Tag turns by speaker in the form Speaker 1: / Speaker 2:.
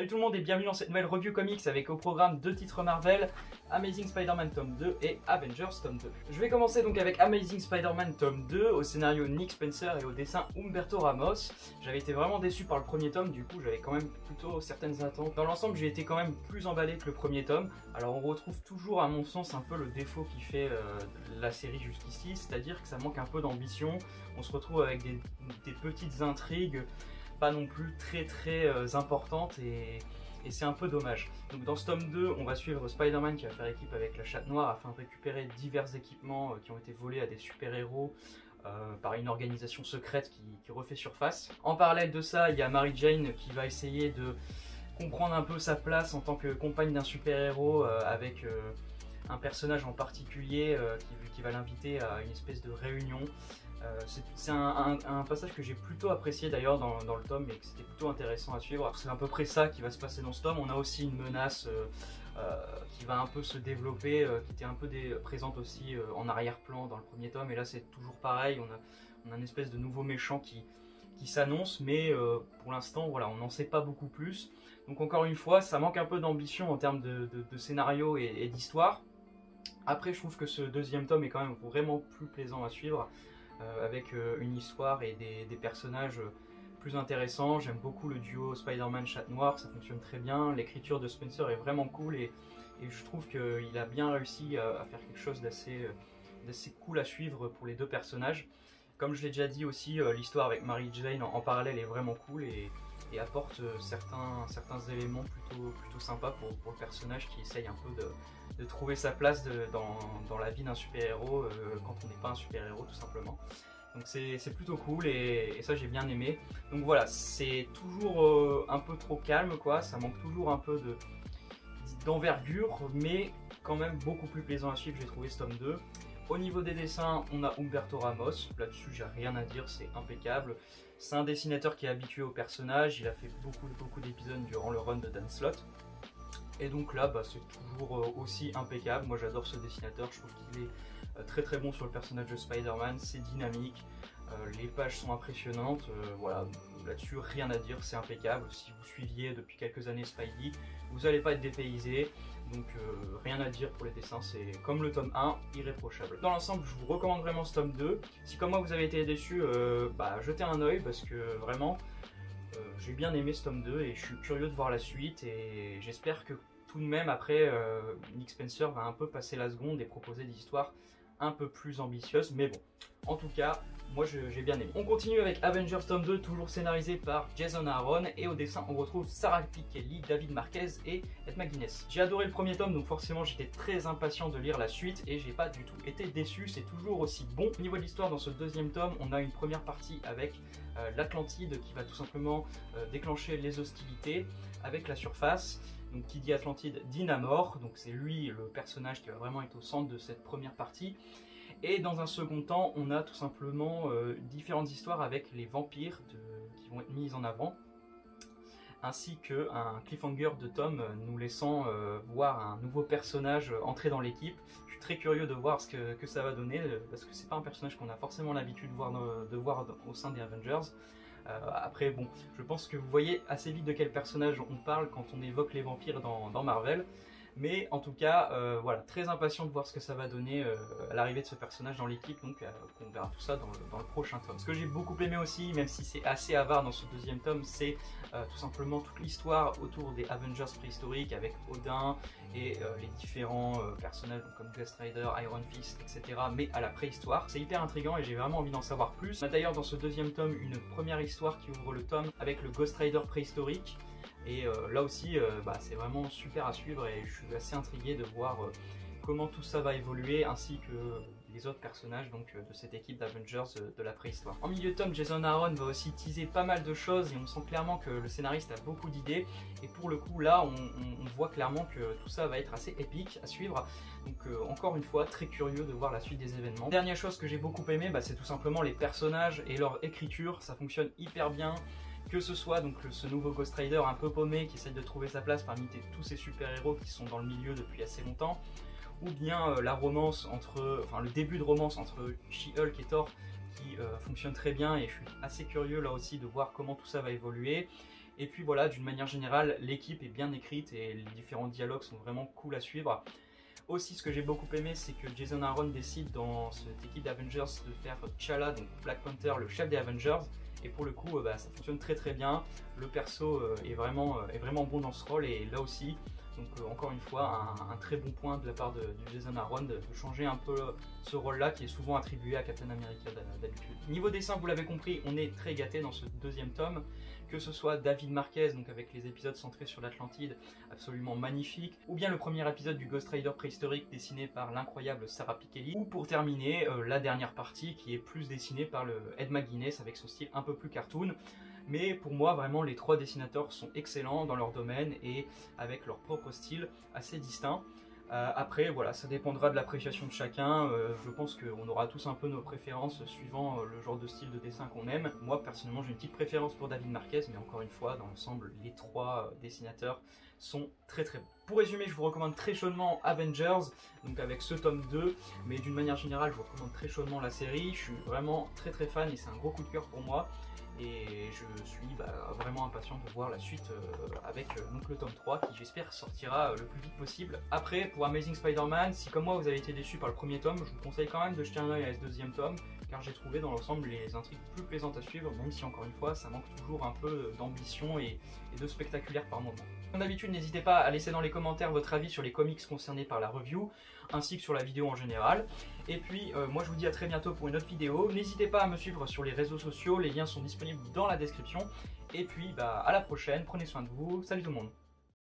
Speaker 1: Salut tout le monde et bienvenue dans cette nouvelle review comics avec au programme 2 titres Marvel, Amazing Spider-Man tome 2 et Avengers tome 2. Je vais commencer donc avec Amazing Spider-Man tome 2, au scénario Nick Spencer et au dessin Humberto Ramos. J'avais été vraiment déçu par le premier tome, du coup j'avais quand même plutôt certaines attentes. Dans l'ensemble j'ai été quand même plus emballé que le premier tome. Alors on retrouve toujours à mon sens un peu le défaut qui fait la série jusqu'ici, c'est-à-dire que ça manque un peu d'ambition. On se retrouve avec des petites intrigues pas non plus très importante et c'est un peu dommage. Donc dans ce tome 2, on va suivre Spider-Man qui va faire équipe avec la Chatte Noire afin de récupérer divers équipements qui ont été volés à des super-héros par une organisation secrète qui refait surface. En parallèle de ça, il y a Mary Jane qui va essayer de comprendre un peu sa place en tant que compagne d'un super-héros avec un personnage en particulier qui va l'inviter à une espèce de réunion. C'est un passage que j'ai plutôt apprécié d'ailleurs dans le tome et que c'était plutôt intéressant à suivre. C'est à peu près ça qui va se passer dans ce tome. On a aussi une menace qui va un peu se développer, qui était un peu présente aussi en arrière-plan dans le premier tome, et là c'est toujours pareil, on a une espèce de nouveau méchant qui s'annonce, mais pour l'instant voilà, on n'en sait pas beaucoup plus. Donc encore une fois, ça manque un peu d'ambition en termes de scénario et d'histoire. Après je trouve que ce deuxième tome est quand même vraiment plus plaisant à suivre. Avec une histoire et des personnages plus intéressants. J'aime beaucoup le duo Spider-Man Chatte Noire, ça fonctionne très bien. L'écriture de Spencer est vraiment cool et je trouve qu'il a bien réussi à faire quelque chose d'assez cool à suivre pour les deux personnages. Comme je l'ai déjà dit aussi, l'histoire avec Mary Jane en parallèle est vraiment cool et apporte certains éléments plutôt sympas pour le personnage qui essaye un peu de trouver sa place dans la vie d'un super-héros quand on n'est pas un super-héros tout simplement. Donc c'est plutôt cool et ça j'ai bien aimé. Donc voilà, c'est toujours un peu trop calme quoi, ça manque toujours un peu d'envergure, mais quand même beaucoup plus plaisant à suivre, j'ai trouvé ce tome 2. Au niveau des dessins, on a Humberto Ramos, là-dessus j'ai rien à dire, c'est impeccable. C'est un dessinateur qui est habitué au personnage, il a fait beaucoup d'épisodes durant le run de Dan Slott. Et donc là, c'est toujours aussi impeccable. Moi j'adore ce dessinateur, je trouve qu'il est très bon sur le personnage de Spider-Man, c'est dynamique, les pages sont impressionnantes, voilà, là-dessus rien à dire, c'est impeccable. Si vous suiviez depuis quelques années Spidey, vous n'allez pas être dépaysé, donc rien à dire pour les dessins, c'est comme le tome 1, irréprochable. Dans l'ensemble, je vous recommande vraiment ce tome 2. Si comme moi vous avez été déçu, jetez un oeil parce que vraiment j'ai bien aimé ce tome 2 et je suis curieux de voir la suite et j'espère que tout de même après Nick Spencer va un peu passer la seconde et proposer des histoires un peu plus ambitieuses, mais bon, en tout cas moi j'ai bien aimé. On continue avec Avengers tome 2, toujours scénarisé par Jason Aaron, et au dessin on retrouve Sarah Pichelli, David Marquez et Ed McGuinness. J'ai adoré le premier tome, donc forcément j'étais très impatient de lire la suite et j'ai pas du tout été déçu, c'est toujours aussi bon. Au niveau de l'histoire, dans ce deuxième tome, on a une première partie avec l'Atlantide qui va tout simplement déclencher les hostilités avec la surface. Donc qui dit Atlantide dit Namor, donc c'est lui le personnage qui va vraiment être au centre de cette première partie. Et dans un second temps, on a tout simplement différentes histoires avec les vampires qui vont être mises en avant, ainsi qu'un cliffhanger de tome nous laissant voir un nouveau personnage entrer dans l'équipe. Je suis très curieux de voir ce que ça va donner, parce que c'est pas un personnage qu'on a forcément l'habitude de voir au sein des Avengers. Après bon, je pense que vous voyez assez vite de quel personnage on parle quand on évoque les vampires dans Marvel. Mais en tout cas, voilà, très impatient de voir ce que ça va donner à l'arrivée de ce personnage dans l'équipe, donc on verra tout ça dans le prochain tome. Ce que j'ai beaucoup aimé aussi, même si c'est assez avare dans ce deuxième tome, c'est tout simplement toute l'histoire autour des Avengers préhistoriques avec Odin et les différents personnages comme Ghost Rider, Iron Fist, etc. mais à la préhistoire. C'est hyper intriguant et j'ai vraiment envie d'en savoir plus. On a d'ailleurs dans ce deuxième tome une première histoire qui ouvre le tome avec le Ghost Rider préhistorique. Et là aussi, c'est vraiment super à suivre et je suis assez intrigué de voir comment tout ça va évoluer, ainsi que les autres personnages donc, de cette équipe d'Avengers de la préhistoire. En milieu de tome, Jason Aaron va aussi teaser pas mal de choses et on sent clairement que le scénariste a beaucoup d'idées. Et pour le coup, là, on voit clairement que tout ça va être assez épique à suivre. Donc encore une fois, très curieux de voir la suite des événements. Dernière chose que j'ai beaucoup aimé, c'est tout simplement les personnages et leur écriture. Ça fonctionne hyper bien. Que ce soit donc ce nouveau Ghost Rider un peu paumé qui essaie de trouver sa place parmi tous ces super-héros qui sont dans le milieu depuis assez longtemps, ou bien le début de romance entre She-Hulk et Thor qui fonctionne très bien, et je suis assez curieux là aussi de voir comment tout ça va évoluer. Et puis voilà, d'une manière générale, l'équipe est bien écrite et les différents dialogues sont vraiment cool à suivre. Aussi, ce que j'ai beaucoup aimé, c'est que Jason Aaron décide dans cette équipe d'Avengers de faire T'Challa, donc Black Panther, le chef des Avengers. Et pour le coup, ça fonctionne très bien. Le perso est vraiment bon dans ce rôle. Et là aussi, donc encore une fois, un très bon point de la part de Jason Aaron de changer un peu ce rôle-là qui est souvent attribué à Captain America d'habitude. Niveau dessin, vous l'avez compris, on est très gâté dans ce deuxième tome. Que ce soit David Marquez, donc avec les épisodes centrés sur l'Atlantide, absolument magnifique, ou bien le premier épisode du Ghost Rider préhistorique dessiné par l'incroyable Sarah Pichelli, ou pour terminer, la dernière partie qui est plus dessinée par le Ed McGuinness avec son style un peu plus cartoon. Mais pour moi, vraiment, les trois dessinateurs sont excellents dans leur domaine et avec leur propre style assez distinct. Après, voilà, ça dépendra de l'appréciation de chacun. Je pense qu'on aura tous un peu nos préférences suivant le genre de style de dessin qu'on aime. Moi, personnellement, j'ai une petite préférence pour David Marquez, mais encore une fois, dans l'ensemble, les trois dessinateurs sont très bons. Pour résumer, je vous recommande très chaudement Avengers, donc avec ce tome 2, mais d'une manière générale, je vous recommande très chaudement la série. Je suis vraiment très fan et c'est un gros coup de cœur pour moi. Et je suis vraiment impatient de voir la suite avec donc le tome 3 qui j'espère sortira le plus vite possible. Après, pour Amazing Spider-Man, si comme moi vous avez été déçu par le premier tome, je vous conseille quand même de jeter un œil à ce deuxième tome, car j'ai trouvé dans l'ensemble les intrigues plus plaisantes à suivre, même si encore une fois ça manque toujours un peu d'ambition et de spectaculaire par moment. Comme d'habitude, n'hésitez pas à laisser dans les commentaires votre avis sur les comics concernés par la review, ainsi que sur la vidéo en général. Et puis moi je vous dis à très bientôt pour une autre vidéo. N'hésitez pas à me suivre sur les réseaux sociaux, les liens sont disponibles dans la description. Et puis à la prochaine, prenez soin de vous, salut tout le monde.